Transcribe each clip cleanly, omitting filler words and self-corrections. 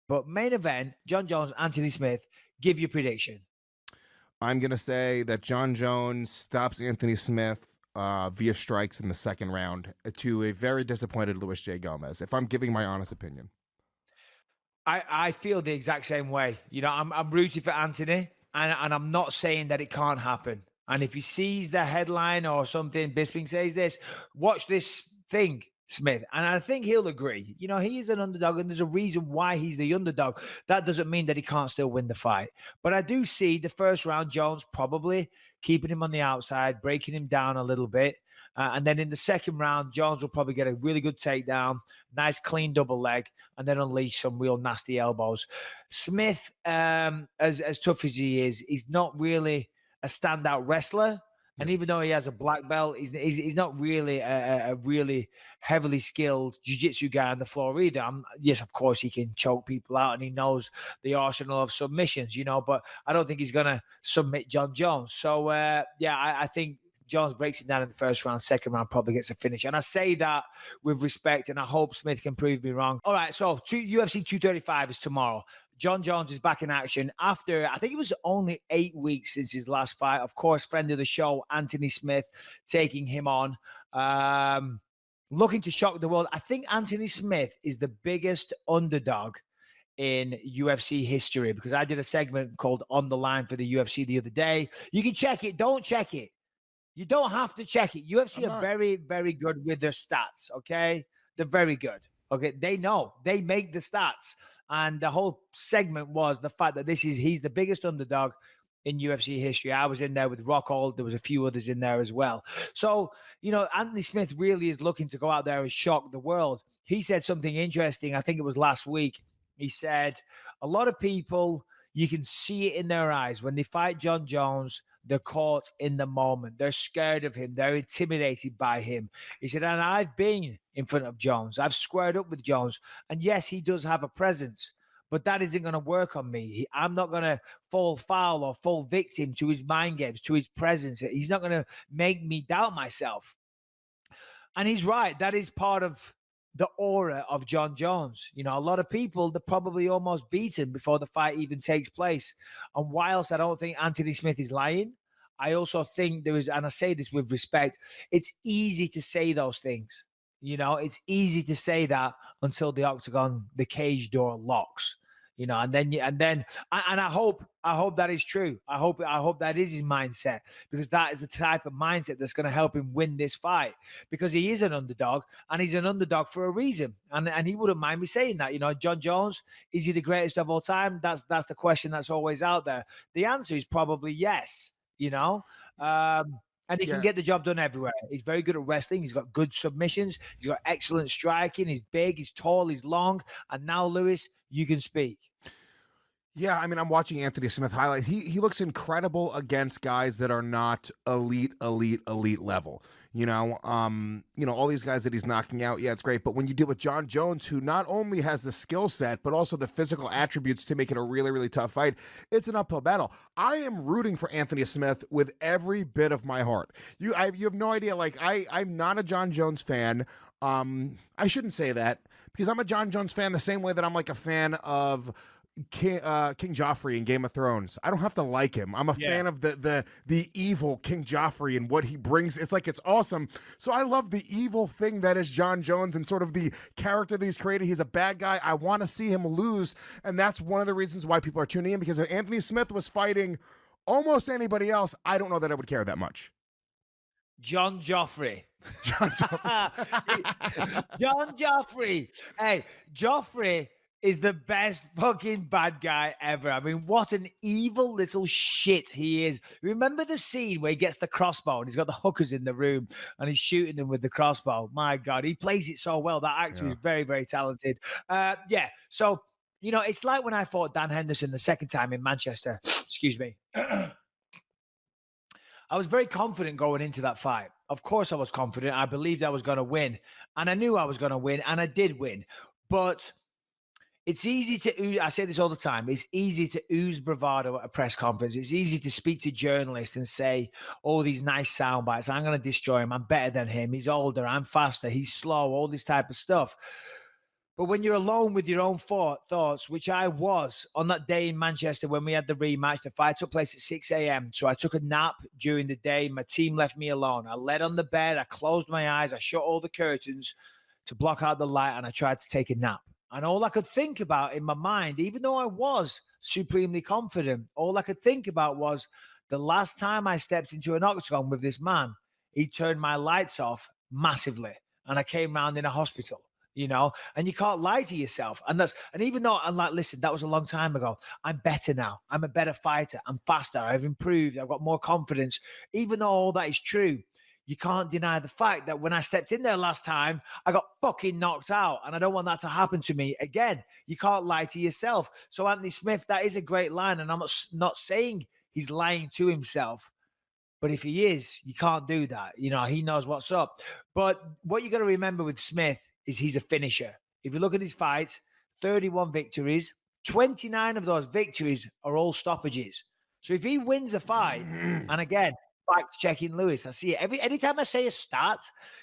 But main event, Jon Jones, Anthony Smith, give your prediction. I'm going to say that Jon Jones stops Anthony Smith via strikes in the second round to a very disappointed Luis J. Gomez, if I'm giving my honest opinion. I feel the exact same way. You know, I'm rooting for Anthony, and I'm not saying that it can't happen. And if he sees the headline or something, Bisping says this, watch this thing, Smith. And I think he'll agree. You know, he is an underdog, and there's a reason why he's the underdog. That doesn't mean that he can't still win the fight. But I do see the first round, Jones probably keeping him on the outside, breaking him down a little bit. And then in the second round, Jones will probably get a really good takedown, nice clean double leg, and then unleash some real nasty elbows. Smith, as tough as he is, he's not really a standout wrestler. And even though he has a black belt, he's not really a really heavily skilled jiu-jitsu guy on the floor either. Yes, of course, he can choke people out and he knows the arsenal of submissions, you know, but I don't think he's going to submit Jon Jones. So, I think Jones breaks it down in the first round, second round probably gets a finish. And I say that with respect, and I hope Smith can prove me wrong. All right, so UFC 235 is tomorrow. Jon Jones is back in action after, I think it was only 8 weeks since his last fight. Of course, friend of the show, Anthony Smith, taking him on. Looking to shock the world. I think Anthony Smith is the biggest underdog in UFC history, because I did a segment called On the Line for the UFC the other day. You can check it. Don't check it. You don't have to check it. UFC are very, very good with their stats, okay? They're very good. Okay, they know. They make the stats. And the whole segment was the fact that he's the biggest underdog in UFC history. I was in there with Rockhold. There was a few others in there as well. So, you know, Anthony Smith really is looking to go out there and shock the world. He said something interesting. I think it was last week. He said, a lot of people, you can see it in their eyes when they fight Jon Jones. They're caught in the moment. They're scared of him. They're intimidated by him. He said, and I've been in front of Jones. I've squared up with Jones. And yes, he does have a presence, but that isn't going to work on me. I'm not going to fall foul or fall victim to his mind games, to his presence. He's not going to make me doubt myself. And he's right. That is part of the aura of Jon Jones. You know, a lot of people, they're probably almost beaten before the fight even takes place. And whilst I don't think Anthony Smith is lying, I also think there is, and I say this with respect, it's easy to say those things. You know, it's easy to say that until the octagon, the cage door locks. You know, and I hope that is true. I hope that is his mindset, because that is the type of mindset that's going to help him win this fight, because he is an underdog, and he's an underdog for a reason. And he wouldn't mind me saying that. You know, Jon Jones, is he the greatest of all time? That's the question that's always out there. The answer is probably yes. You know, and he can get the job done everywhere. He's very good at wrestling. He's got good submissions. He's got excellent striking. He's big. He's tall. He's long. And now, Lewis, you can speak. Yeah, I mean, I'm watching Anthony Smith highlights. He looks incredible against guys that are not elite level. You know, all these guys that he's knocking out. Yeah, it's great. But when you deal with Jon Jones, who not only has the skill set but also the physical attributes to make it a really, really tough fight, it's an uphill battle. I am rooting for Anthony Smith with every bit of my heart. You have no idea. Like, I'm not a Jon Jones fan. I shouldn't say that, because I'm a Jon Jones fan the same way that I'm like a fan of King Joffrey in Game of Thrones. I don't have to like him. I'm a fan of the evil King Joffrey and what he brings. It's like, it's awesome. So I love the evil thing that is Jon Jones and sort of the character that he's created. He's a bad guy. I want to see him lose, and that's one of the reasons why people are tuning in, because if Anthony Smith was fighting almost anybody else, I don't know that I would care that much. Jon Joffrey. Jon Joffrey. Hey, Joffrey is the best fucking bad guy ever. I mean, what an evil little shit he is. Remember the scene where he gets the crossbow and he's got the hookers in the room and he's shooting them with the crossbow? My God, he plays it so well. That actor is very, very talented. So, you know, it's like when I fought Dan Henderson the second time in Manchester. Excuse me. I was very confident going into that fight. Of course I was confident. I believed I was going to win. And I knew I was going to win. And I did win. But it's easy to ooze, I say this all the time, it's easy to ooze bravado at a press conference. It's easy to speak to journalists and say all these nice sound bites. I'm going to destroy him. I'm better than him. He's older. I'm faster. He's slow. All this type of stuff. But when you're alone with your own thoughts, which I was on that day in Manchester when we had the rematch, the fight took place at 6 a.m. So I took a nap during the day. My team left me alone. I lay on the bed. I closed my eyes. I shut all the curtains to block out the light, and I tried to take a nap. And all I could think about in my mind, even though I was supremely confident, all I could think about was the last time I stepped into an octagon with this man, he turned my lights off massively. And I came round in a hospital, and you can't lie to yourself. And even though I'm like, listen, that was a long time ago, I'm better now. I'm a better fighter. I'm faster. I've improved. I've got more confidence. Even though all that is true, you can't deny the fact that when I stepped in there last time, I got fucking knocked out. And I don't want that to happen to me again. You can't lie to yourself. So Anthony Smith, that is a great line. And I'm not saying he's lying to himself. But if he is, you can't do that. He knows what's up. But what you got to remember with Smith is he's a finisher. If you look at his fights, 31 victories, 29 of those victories are all stoppages. So if he wins a fight, and again, fact checking Lewis, I see it anytime I say a stat,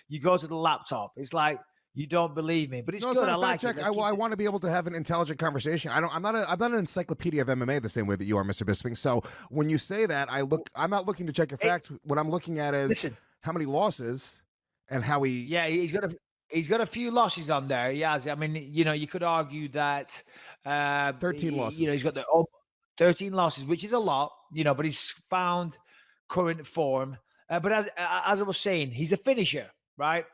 you go to the laptop. It's like, you don't believe me, but it's good. I like it. I want to be able to have an intelligent conversation. I'm not an encyclopedia of MMA the same way that you are, Mr. Bisping. So when you say that, I'm not looking to check your facts. What I'm looking at is how many losses and how he. Yeah, he's got a few losses on there. He has. I mean, you could argue that 13 losses. He's got the 13 losses, which is a lot. But he's found current form. But as I was saying, he's a finisher, right?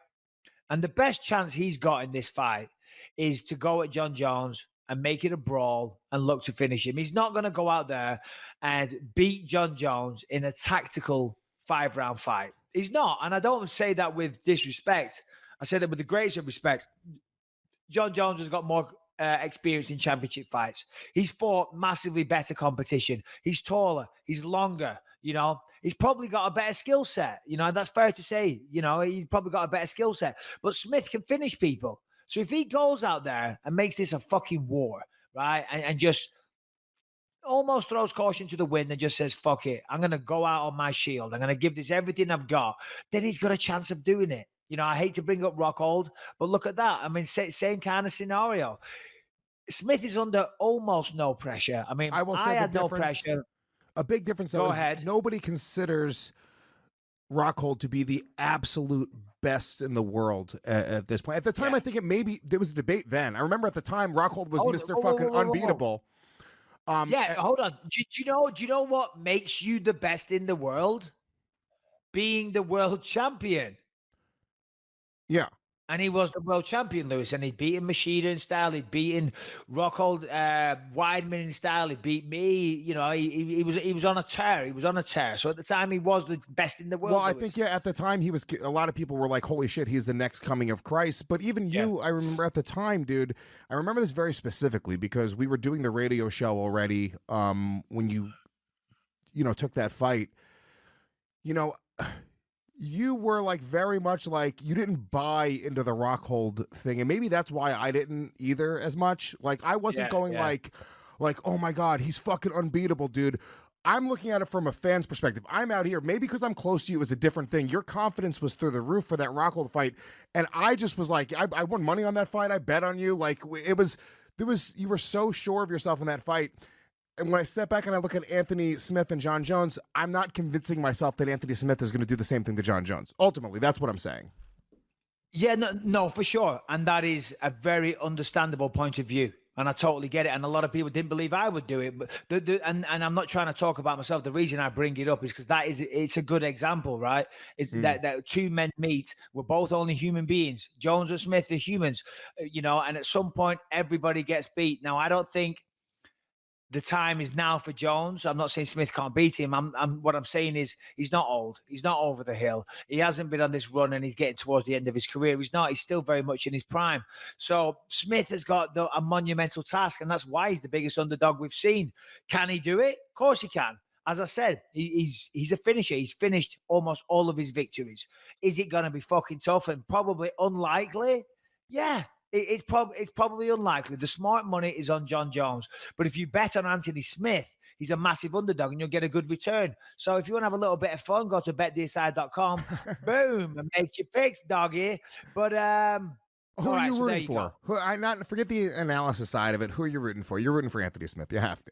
And the best chance he's got in this fight is to go at Jon Jones and make it a brawl and look to finish him. He's not going to go out there and beat Jon Jones in a tactical 5-round fight. He's not. And I don't say that with disrespect. I say that with the greatest of respect. Jon Jones has got more experience in championship fights. He's fought massively better competition. He's taller. He's longer. He's probably got a better skill set. That's fair to say. He's probably got a better skill set. But Smith can finish people. So if he goes out there and makes this a fucking war, right, and just almost throws caution to the wind and just says, fuck it, I'm going to go out on my shield. I'm going to give this everything I've got. Then he's got a chance of doing it. I hate to bring up Rockhold, but look at that. I mean, same kind of scenario. Smith is under almost no pressure. I mean, I had no pressure. A big difference, though, Go ahead. Nobody considers Rockhold to be the absolute best in the world at this point. At the time, I think there was a debate then. I remember at the time, Rockhold was Mr. fucking unbeatable. Hold on. Do you know what makes you the best in the world? Being the world champion. Yeah. And he was the world champion, Lewis, and he'd beaten Machida in style. He'd beaten Rockhold Weidman in style. He beat me. He was on a tear. He was on a tear. So at the time, he was the best in the world. Well, I think, at the time, he was. A lot of people were like, holy shit, he's the next coming of Christ. But even you, I remember at the time, dude, I remember this very specifically because we were doing the radio show already when you took that fight. You were like very much like you didn't buy into the Rockhold thing, and maybe that's why I didn't either as much. Like I wasn't going like, oh my god, he's fucking unbeatable, dude. I'm looking at it from a fan's perspective. I'm out here, maybe because I'm close to you is a different thing. Your confidence was through the roof for that Rockhold fight, and I just was like, I won money on that fight. I bet on you. Like you were so sure of yourself in that fight. And when I step back and I look at Anthony Smith and Jon Jones, I'm not convincing myself that Anthony Smith is going to do the same thing to Jon Jones. Ultimately, that's what I'm saying. Yeah, no, for sure. And that is a very understandable point of view. And I totally get it. And a lot of people didn't believe I would do it. But and I'm not trying to talk about myself. The reason I bring it up is because it's a good example, right? It's that two men meet. We're both only human beings. Jones and Smith are humans, and at some point everybody gets beat. Now, I don't think the time is now for Jones. I'm not saying Smith can't beat him. What I'm saying is he's not old. He's not over the hill. He hasn't been on this run and he's getting towards the end of his career. He's not. He's still very much in his prime. So Smith has got a monumental task, and that's why he's the biggest underdog we've seen. Can he do it? Of course he can. As I said, he's a finisher. He's finished almost all of his victories. Is it going to be fucking tough and probably unlikely? Yeah. It's probably unlikely. The smart money is on Jon Jones. But if you bet on Anthony Smith, he's a massive underdog and you'll get a good return. So if you want to have a little bit of fun, go to betdsi.com, boom, and make your picks, doggy. But Who All are right, you so there rooting you go. for? Who I not forget the analysis side of it. Who are you rooting for? You're rooting for Anthony Smith. You have to.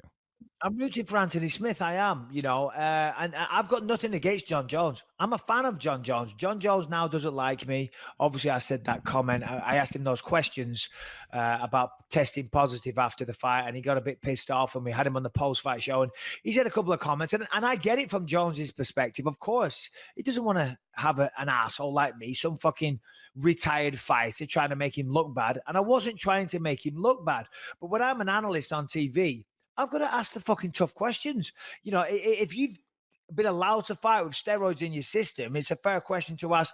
I'm rooting for Anthony Smith. I am, and I've got nothing against Jon Jones. I'm a fan of Jon Jones. Jon Jones now doesn't like me. Obviously, I said that comment. I asked him those questions about testing positive after the fight, and he got a bit pissed off. And we had him on the post-fight show, and he said a couple of comments, and I get it from Jones's perspective. Of course, he doesn't want to have an asshole like me, some fucking retired fighter, trying to make him look bad. And I wasn't trying to make him look bad, but when I'm an analyst on TV. I've got to ask the fucking tough questions. If you've been allowed to fight with steroids in your system, it's a fair question to ask.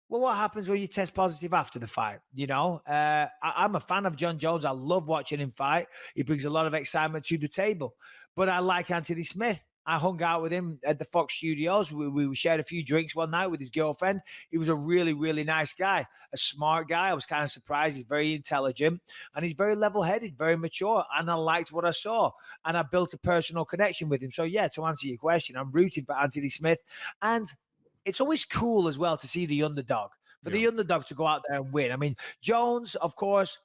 Well, what happens when you test positive after the fight? I'm a fan of Jon Jones. I love watching him fight. He brings a lot of excitement to the table. But I like Anthony Smith. I hung out with him at the Fox Studios. We shared a few drinks one night with his girlfriend. He was a really, really nice guy, a smart guy. I was kind of surprised. He's very intelligent and he's very level headed, very mature. And I liked what I saw. And I built a personal connection with him. So, yeah, to answer your question, I'm rooting for Anthony Smith. And it's always cool as well to see the underdog, for the underdog to go out there and win. I mean, Jones, of course,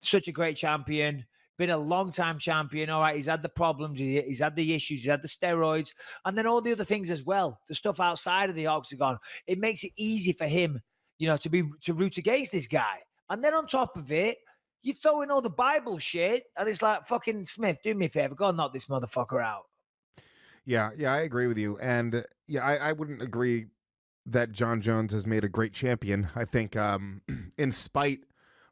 such a great champion, been a long time champion. All right, he's had the problems, he's had the issues, he's had the steroids, and then all the other things as well, the stuff outside of the octagon. It makes it easy for him, to root against this guy. And then on top of it, you throw in all the Bible shit, and it's like, fucking Smith, do me a favor, go and knock this motherfucker out. Yeah, I agree with you. And yeah, I wouldn't agree that Jon Jones has made a great champion. I think, in spite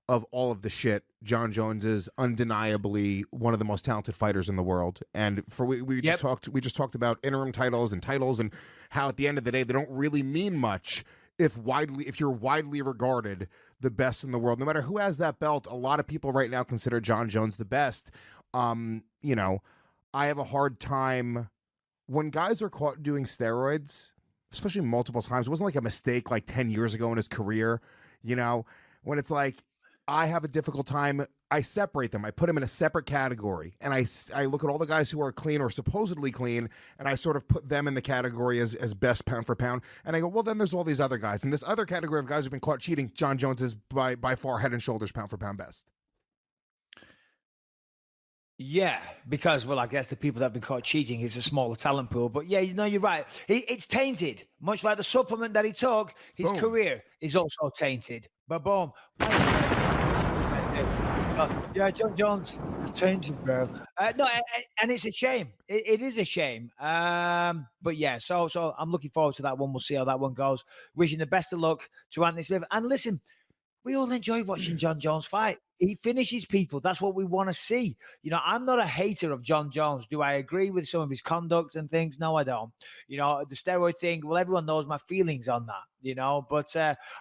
of all of the shit, Jon Jones is undeniably one of the most talented fighters in the world. And we Yep. just talked about interim titles and how at the end of the day they don't really mean much if you're widely regarded the best in the world. No matter who has that belt, a lot of people right now consider Jon Jones the best. I have a hard time when guys are caught doing steroids, especially multiple times. It wasn't like a mistake like 10 years ago in his career, when it's like, I have a difficult time. I separate them. I put them in a separate category. And I look at all the guys who are clean or supposedly clean, and I sort of put them in the category as best pound for pound. And I go, well, then there's all these other guys. And this other category of guys who've been caught cheating, Jon Jones is by far head and shoulders pound for pound best. Yeah, because, well, I guess the people that have been caught cheating is a smaller talent pool. But yeah, you're right. It's tainted, much like the supplement that he took. His Boom. career is also tainted. But boom. Yeah, Jon Jones is tainted, bro. No, and it's a shame. It is a shame. But yeah, so I'm looking forward to that one. We'll see how that one goes. Wishing the best of luck to Anthony Smith. And listen, we all enjoy watching Jon Jones fight. He finishes people. That's what we want to see. I'm not a hater of Jon Jones. Do I agree with some of his conduct and things? No, I don't. The steroid thing, well, everyone knows my feelings on that, but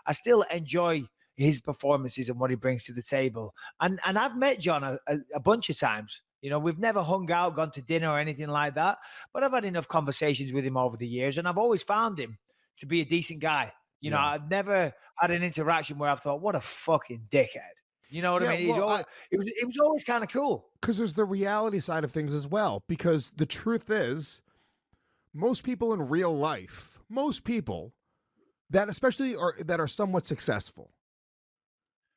I still enjoy his performances and what he brings to the table. And I've met Jon a bunch of times. We've never hung out, gone to dinner or anything like that, but I've had enough conversations with him over the years, and I've always found him to be a decent guy. I've never had an interaction where I've thought, what a fucking dickhead. You know what I mean? It was always kind of cool. Because there's the reality side of things as well. Because the truth is, most people in real life, most people that especially that are somewhat successful,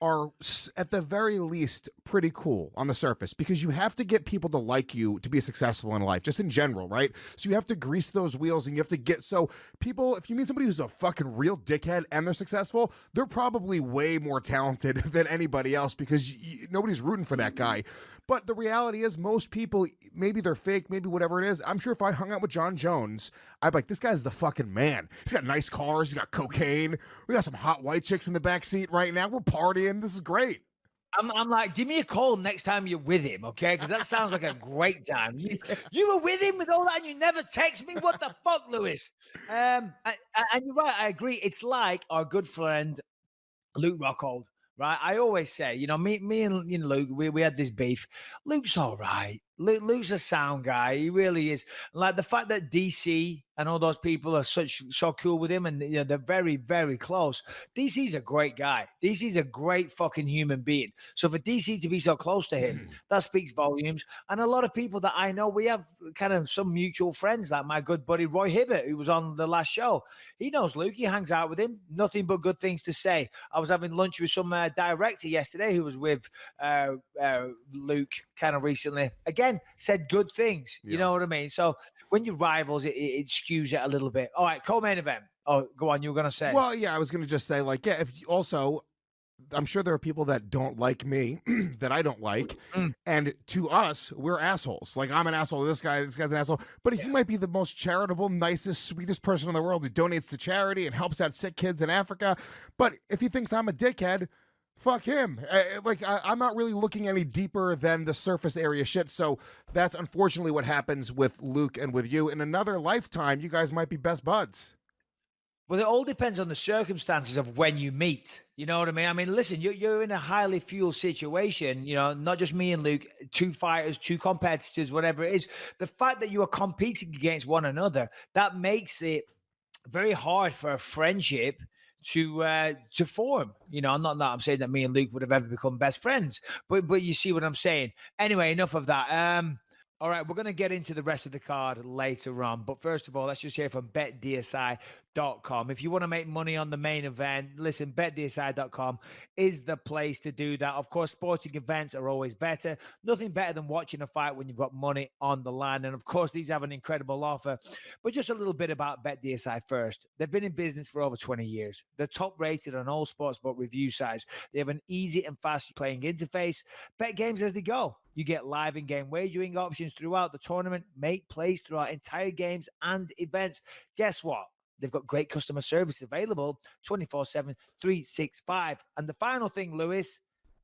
are at the very least pretty cool on the surface, because you have to get people to like you to be successful in life, just in general, right? So you have to grease those wheels, and you have to get, so people, if you meet somebody who's a fucking real dickhead and they're successful, they're probably way more talented than anybody else, because nobody's rooting for that guy. But the reality is, most people, maybe they're fake, maybe whatever it is. I'm sure if I hung out with Jon Jones, I'd be like, this guy's the fucking man. He's got nice cars, he's got cocaine, we got some hot white chicks in the back seat right now, we're partying. This is great. I'm like, give me a call next time you're with him, okay? Because that sounds like a great time. You were with him with all that, and you never text me. What the fuck, Lewis? And you're right. I agree. It's like our good friend Luke Rockhold, right? I always say, me and Luke, we had this beef. Luke's all right. Luke's a sound guy. He really is. Like the fact that DC and all those people are so cool with him, and they're very very close. DC's a great guy. DC's a great fucking human being. So for DC to be so close to him, that speaks volumes. And a lot of people that I know, we have kind of some mutual friends, like my good buddy Roy Hibbert, who was on the last show. He knows Luke. He hangs out with him. Nothing but good things to say. I was having lunch with some director yesterday who was with Luke kind of recently. Again, said good things. You know what I mean? So when you're rivals, it skews it a little bit. All right, co-main event. Oh, go on. You were gonna say. Well, yeah, I was going to just say, like, yeah, if also, I'm sure there are people that don't like me that I don't like. And to us, we're assholes. Like, I'm an asshole. This guy's an asshole. But he might be the most charitable, nicest, sweetest person in the world who donates to charity and helps out sick kids in Africa. But if he thinks I'm a dickhead, fuck him. I'm not really looking any deeper than the surface area shit. So that's unfortunately what happens with Luke and with you. In another lifetime, you guys might be best buds. Well, it all depends on the circumstances of when you meet. You know what I mean? I mean, listen, you're in a highly fueled situation, not just me and Luke, two fighters, two competitors, whatever it is. The fact that you are competing against one another, that makes it very hard for a friendship to form. I'm saying that me and Luke would have ever become best friends, but you see what I'm saying. Anyway, enough of that. All right, we're going to get into the rest of the card later on. But first of all, let's just hear from betdsi.com. If you want to make money on the main event, listen, betdsi.com is the place to do that. Of course, sporting events are always better. Nothing better than watching a fight when you've got money on the line. And of course, these have an incredible offer. But just a little bit about BetDSI first. They've been in business for over 20 years. They're top rated on all sportsbook review sites. They have an easy and fast playing interface. Bet games as they go. You get live in-game wagering options throughout the tournament, make plays throughout entire games and events. Guess what? They've got great customer service available 24/7, 365. And the final thing, Lewis,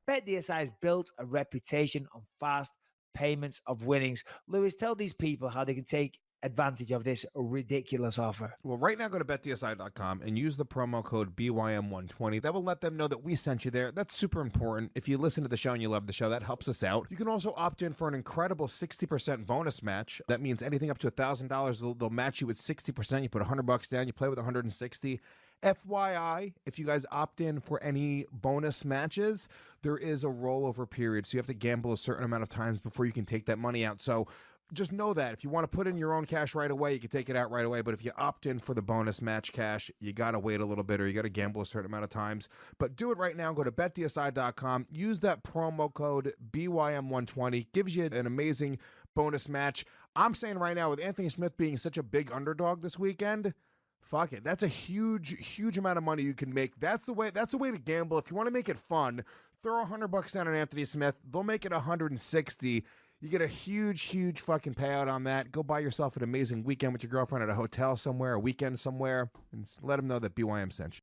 BetDSI has built a reputation on fast payments of winnings. Lewis, tell these people how they can take advantage of this ridiculous offer. Well, right now, go to betdsi.com and use the promo code BYM120. That will let them know that we sent you there. That's super important. If you listen to the show and you love the show, that helps us out. You can also opt in for an incredible 60% bonus match. That means anything up to $1,000, they'll match you with 60%. You put $100 down, you play with 160. FYI, if you guys opt in for any bonus matches, there is a rollover period. So you have to gamble a certain amount of times before you can take that money out. So just know that if you want to put in your own cash right away, you can take it out right away. But if you opt in for the bonus match cash, you got to wait a little bit or you got to gamble a certain amount of times. But do it right now. Go to betdsi.com. Use that promo code BYM120. Gives you an amazing bonus match. I'm saying right now, with Anthony Smith being such a big underdog this weekend, fuck it. That's a huge amount of money you can make. That's the way to gamble. If you want to make it fun, throw $100 down on Anthony Smith. They'll make it 160. You get a huge fucking payout on that. Go buy yourself an amazing weekend with your girlfriend at a hotel somewhere, a weekend somewhere, and let them know that BYM sent you.